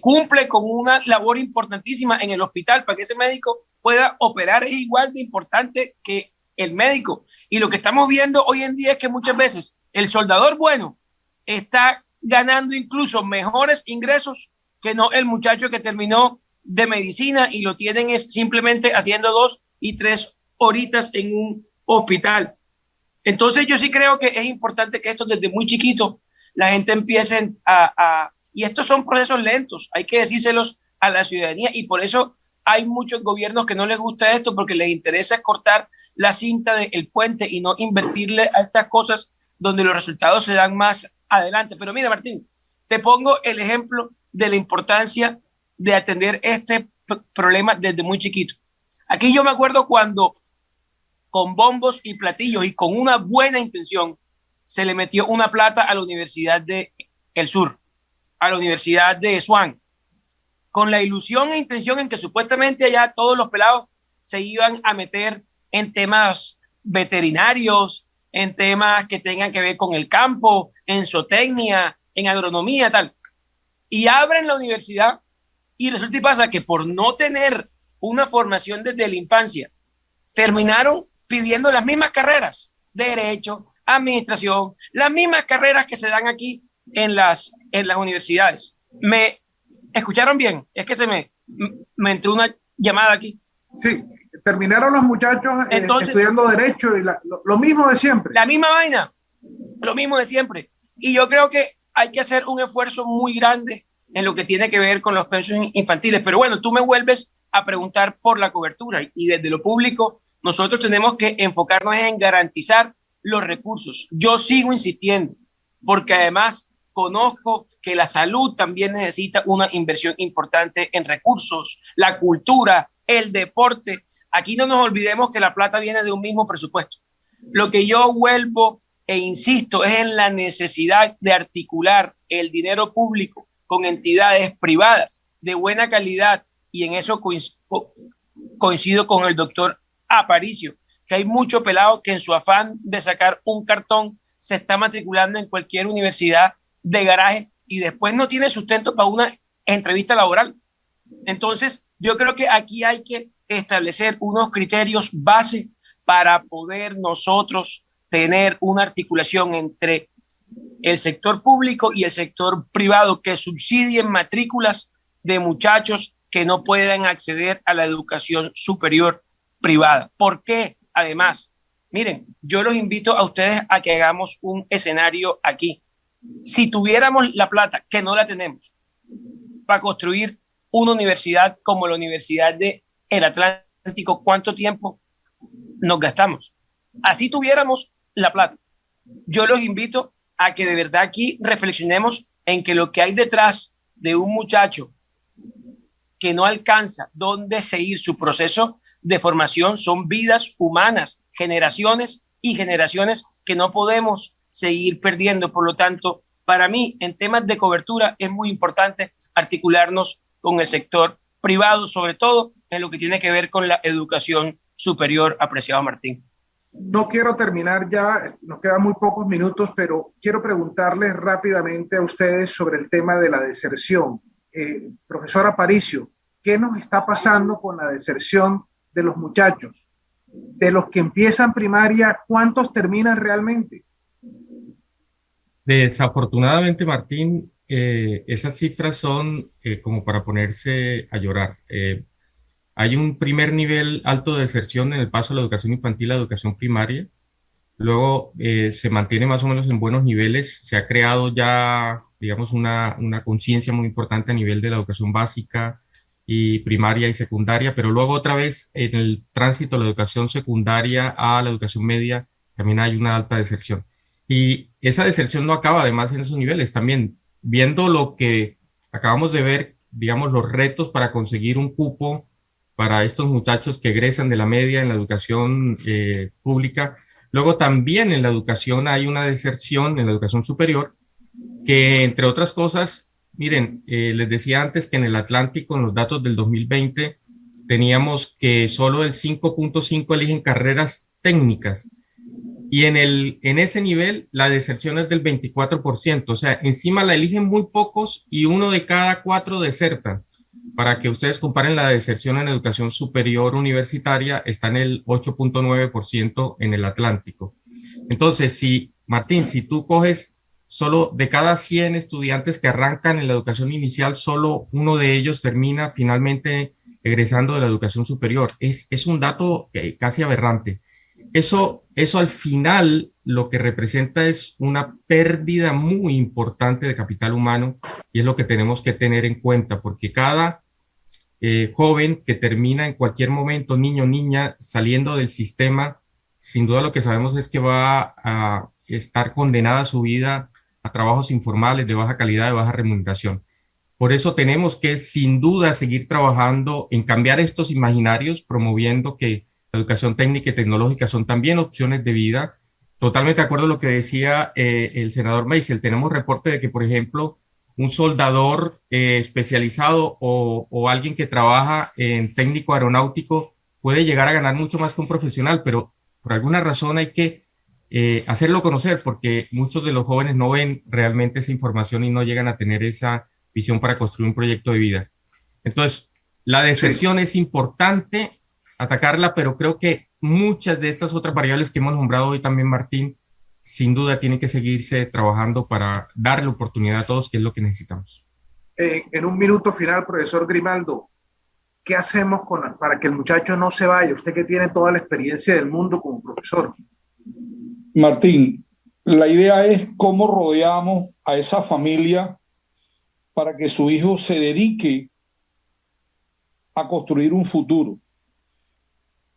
cumple con una labor importantísima en el hospital para que ese médico pueda operar es igual de importante que el médico. Y lo que estamos viendo hoy en día es que muchas veces el soldador bueno está ganando incluso mejores ingresos que no el muchacho que terminó de medicina y lo tienen es simplemente haciendo 2 y 3 horitas en un hospital. Entonces yo sí creo que es importante que esto desde muy chiquito la gente empiece y estos son procesos lentos, hay que decírselos a la ciudadanía y por eso hay muchos gobiernos que no les gusta esto porque les interesa cortar la cinta del puente y no invertirle a estas cosas donde los resultados se dan más adelante. Pero mira, Martín, te pongo el ejemplo de la importancia de atender este problema desde muy chiquito. Aquí yo me acuerdo cuando con bombos y platillos y con una buena intención se le metió una plata a la Universidad del Sur, a la Universidad de Swan, con la ilusión e intención en que supuestamente allá todos los pelados se iban a meter en temas veterinarios, en temas que tengan que ver con el campo, en zootecnia, en agronomía, tal. Y abren la universidad y resulta y pasa que por no tener una formación desde la infancia, terminaron pidiendo las mismas carreras, derecho, administración, las mismas carreras que se dan aquí en las universidades. ¿Me escucharon bien? Es que me entró una llamada aquí. Sí, terminaron los muchachos estudiando derecho y lo mismo de siempre. La misma vaina, lo mismo de siempre. Y yo creo que hay que hacer un esfuerzo muy grande en lo que tiene que ver con los pensiones infantiles. Pero bueno, tú me vuelves a preguntar por la cobertura y desde lo público nosotros tenemos que enfocarnos en garantizar los recursos. Yo sigo insistiendo porque además conozco que la salud también necesita una inversión importante en recursos, la cultura, el deporte. Aquí no nos olvidemos que la plata viene de un mismo presupuesto. Lo que yo vuelvo e insisto es en la necesidad de articular el dinero público con entidades privadas de buena calidad, y en eso coincido con el doctor Aparicio, que hay mucho pelado que en su afán de sacar un cartón se está matriculando en cualquier universidad de garaje y después no tiene sustento para una entrevista laboral. Entonces, yo creo que aquí hay que establecer unos criterios base para poder nosotros tener una articulación entre el sector público y el sector privado que subsidien matrículas de muchachos que no puedan acceder a la educación superior privada. ¿Por qué? Además, miren, yo los invito a ustedes a que hagamos un escenario aquí. Si tuviéramos la plata, que no la tenemos, para construir una universidad como la Universidad del Atlántico, ¿cuánto tiempo nos gastamos? Así tuviéramos la plata. Yo los invito a que de verdad aquí reflexionemos en que lo que hay detrás de un muchacho que no alcanza dónde seguir su proceso de formación son vidas humanas, generaciones y generaciones que no podemos seguir perdiendo. Por lo tanto, para mí, en temas de cobertura es muy importante articularnos con el sector privado, sobre todo en lo que tiene que ver con la educación superior, apreciado Martín. No quiero terminar ya, nos quedan muy pocos minutos, pero quiero preguntarles rápidamente a ustedes sobre el tema de la deserción. Profesor Aparicio, ¿qué nos está pasando con la deserción de los muchachos? De los que empiezan primaria, ¿cuántos terminan realmente? Desafortunadamente, Martín, esas cifras son como para ponerse a llorar. Hay un primer nivel alto de deserción en el paso de la educación infantil a la educación primaria. Luego se mantiene más o menos en buenos niveles. Se ha creado ya, digamos, una conciencia muy importante a nivel de la educación básica y primaria y secundaria, pero luego otra vez en el tránsito de la educación secundaria a la educación media también hay una alta deserción. Y esa deserción no acaba además en esos niveles. También viendo lo que acabamos de ver, digamos, los retos para conseguir un cupo para estos muchachos que egresan de la media en la educación pública. Luego también en la educación hay una deserción en la educación superior que, entre otras cosas, miren, les decía antes que en el Atlántico, en los datos del 2020, teníamos que solo el 5.5 eligen carreras técnicas. Y en ese nivel la deserción es del 24%, o sea, encima la eligen muy pocos y 1 de cada 4 desertan. Para que ustedes comparen la deserción en educación superior universitaria, está en el 8.9% en el Atlántico. Entonces, Martín, si tú coges solo de cada 100 estudiantes que arrancan en la educación inicial, solo uno de ellos termina finalmente egresando de la educación superior. Es un dato casi aberrante. Eso al final lo que representa es una pérdida muy importante de capital humano y es lo que tenemos que tener en cuenta, porque cada joven que termina en cualquier momento, niño o niña, saliendo del sistema, sin duda lo que sabemos es que va a estar condenada su vida a trabajos informales de baja calidad, de baja remuneración. Por eso tenemos que, sin duda, seguir trabajando en cambiar estos imaginarios, promoviendo que la educación técnica y tecnológica son también opciones de vida. Totalmente de acuerdo a lo que decía el senador Meisel. Tenemos reporte de que, por ejemplo, un soldador especializado o alguien que trabaja en técnico aeronáutico puede llegar a ganar mucho más que un profesional, pero por alguna razón hay que hacerlo conocer, porque muchos de los jóvenes no ven realmente esa información y no llegan a tener esa visión para construir un proyecto de vida. Entonces, la deserción es importante atacarla, pero creo que muchas de estas otras variables que hemos nombrado hoy también, Martín, sin duda tiene que seguirse trabajando para darle oportunidad a todos, que es lo que necesitamos. En un minuto final, profesor Grimaldo, ¿qué hacemos para que el muchacho no se vaya? Usted que tiene toda la experiencia del mundo como profesor. Martín, la idea es cómo rodeamos a esa familia para que su hijo se dedique a construir un futuro.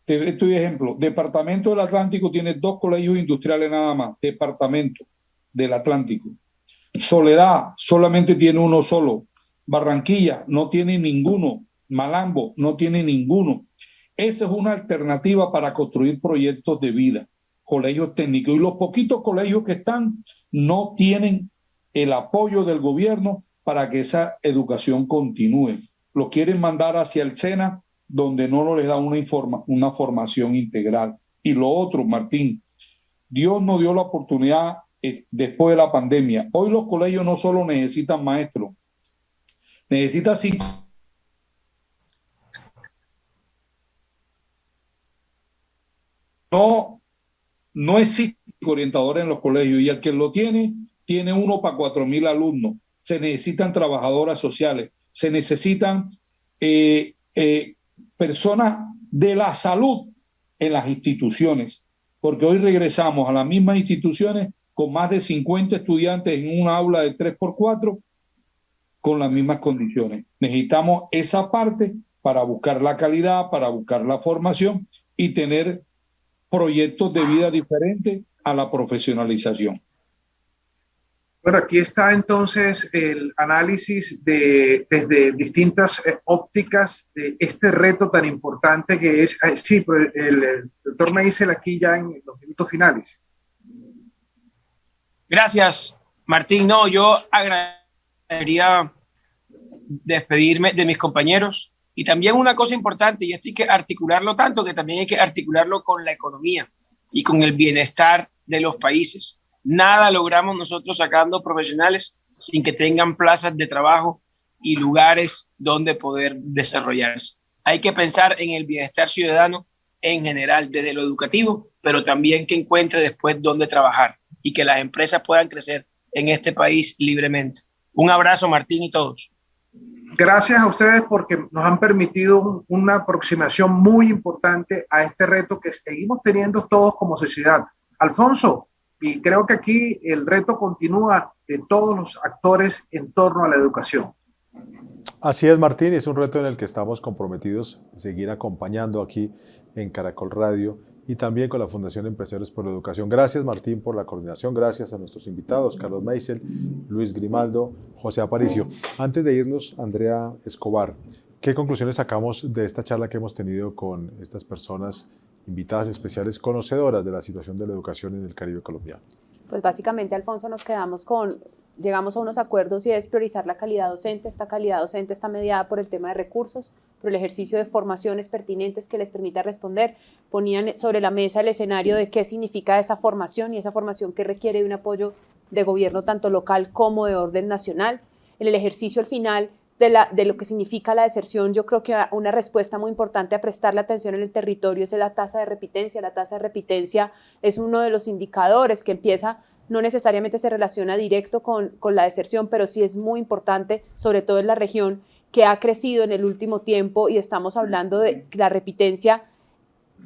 Te doy ejemplo. Departamento del Atlántico tiene 2 colegios industriales nada más. Departamento del Atlántico. Soledad solamente tiene uno solo. Barranquilla no tiene ninguno. Malambo no tiene ninguno. Esa es una alternativa para construir proyectos de vida, colegios técnicos. Y los poquitos colegios que están no tienen el apoyo del gobierno para que esa educación continúe. Lo quieren mandar hacia el SENA, donde no les da una formación integral. Y lo otro, Martín, Dios nos dio la oportunidad después de la pandemia. Hoy los colegios no solo necesitan maestros, necesitan psicólogos. No existe orientador en los colegios, y el que lo tiene uno para 4.000 alumnos. Se necesitan trabajadoras sociales, se necesitan personas de la salud en las instituciones, porque hoy regresamos a las mismas instituciones con más de 50 estudiantes en una aula de 3x4 con las mismas condiciones. Necesitamos esa parte para buscar la calidad, para buscar la formación y tener proyectos de vida diferentes a la profesionalización. Bueno, aquí está entonces el análisis desde distintas ópticas de este reto tan importante que es, sí, pero el doctor Meisel aquí ya en los minutos finales. Gracias, Martín. No, yo agradecería despedirme de mis compañeros. Y también una cosa importante, y esto hay que articularlo tanto, que también hay que articularlo con la economía y con el bienestar de los países. Nada logramos nosotros sacando profesionales sin que tengan plazas de trabajo y lugares donde poder desarrollarse. Hay que pensar en el bienestar ciudadano en general, desde lo educativo, pero también que encuentre después dónde trabajar y que las empresas puedan crecer en este país libremente. Un abrazo, Martín, y todos. Gracias a ustedes porque nos han permitido una aproximación muy importante a este reto que seguimos teniendo todos como sociedad. Alfonso, y creo que aquí el reto continúa de todos los actores en torno a la educación. Así es, Martín, es un reto en el que estamos comprometidos a seguir acompañando aquí en Caracol Radio y también con la Fundación Empresarios por la Educación. Gracias, Martín, por la coordinación. Gracias a nuestros invitados, Carlos Meisel, Luis Grimaldo, José Aparicio. Antes de irnos, Andrea Escobar, ¿qué conclusiones sacamos de esta charla que hemos tenido con estas personas invitadas especiales, conocedoras de la situación de la educación en el Caribe colombiano? Pues básicamente, Alfonso, llegamos a unos acuerdos y es priorizar la calidad docente. Esta calidad docente está mediada por el tema de recursos, por el ejercicio de formaciones pertinentes que les permita responder. Ponían sobre la mesa el escenario de qué significa esa formación y esa formación que requiere de un apoyo de gobierno tanto local como de orden nacional. En el ejercicio al final de lo que significa la deserción, yo creo que una respuesta muy importante a prestarle atención en el territorio es la tasa de repitencia. La tasa de repitencia es uno de los indicadores que empieza, no necesariamente se relaciona directo con la deserción, pero sí es muy importante, sobre todo en la región, que ha crecido en el último tiempo y estamos hablando de que la repitencia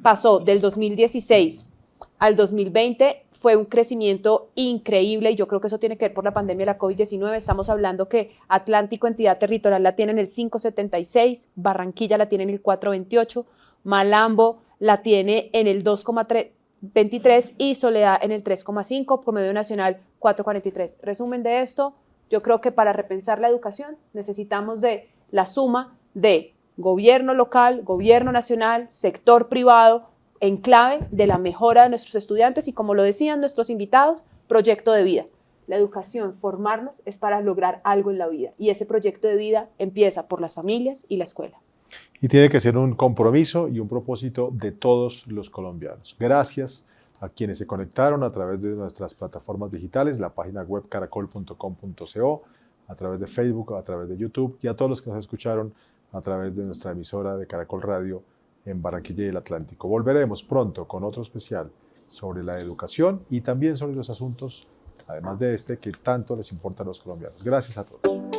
pasó del 2016 al 2020, fue un crecimiento increíble y yo creo que eso tiene que ver por la pandemia de la COVID-19. Estamos hablando que Atlántico, entidad territorial, la tiene en el 5.76, Barranquilla la tiene en el 4.28, Malambo la tiene en el 2.23 y Soledad en el 3.5, promedio nacional 4.43. Resumen de esto, yo creo que para repensar la educación necesitamos de la suma de gobierno local, gobierno nacional, sector privado, en clave de la mejora de nuestros estudiantes y, como lo decían nuestros invitados, proyecto de vida. La educación, formarnos, es para lograr algo en la vida y ese proyecto de vida empieza por las familias y la escuela. Y tiene que ser un compromiso y un propósito de todos los colombianos. Gracias a quienes se conectaron a través de nuestras plataformas digitales, la página web caracol.com.co, a través de Facebook, a través de YouTube, y a todos los que nos escucharon a través de nuestra emisora de Caracol Radio en Barranquilla y el Atlántico. Volveremos pronto con otro especial sobre la educación y también sobre los asuntos, además de este, que tanto les importa a los colombianos. Gracias a todos.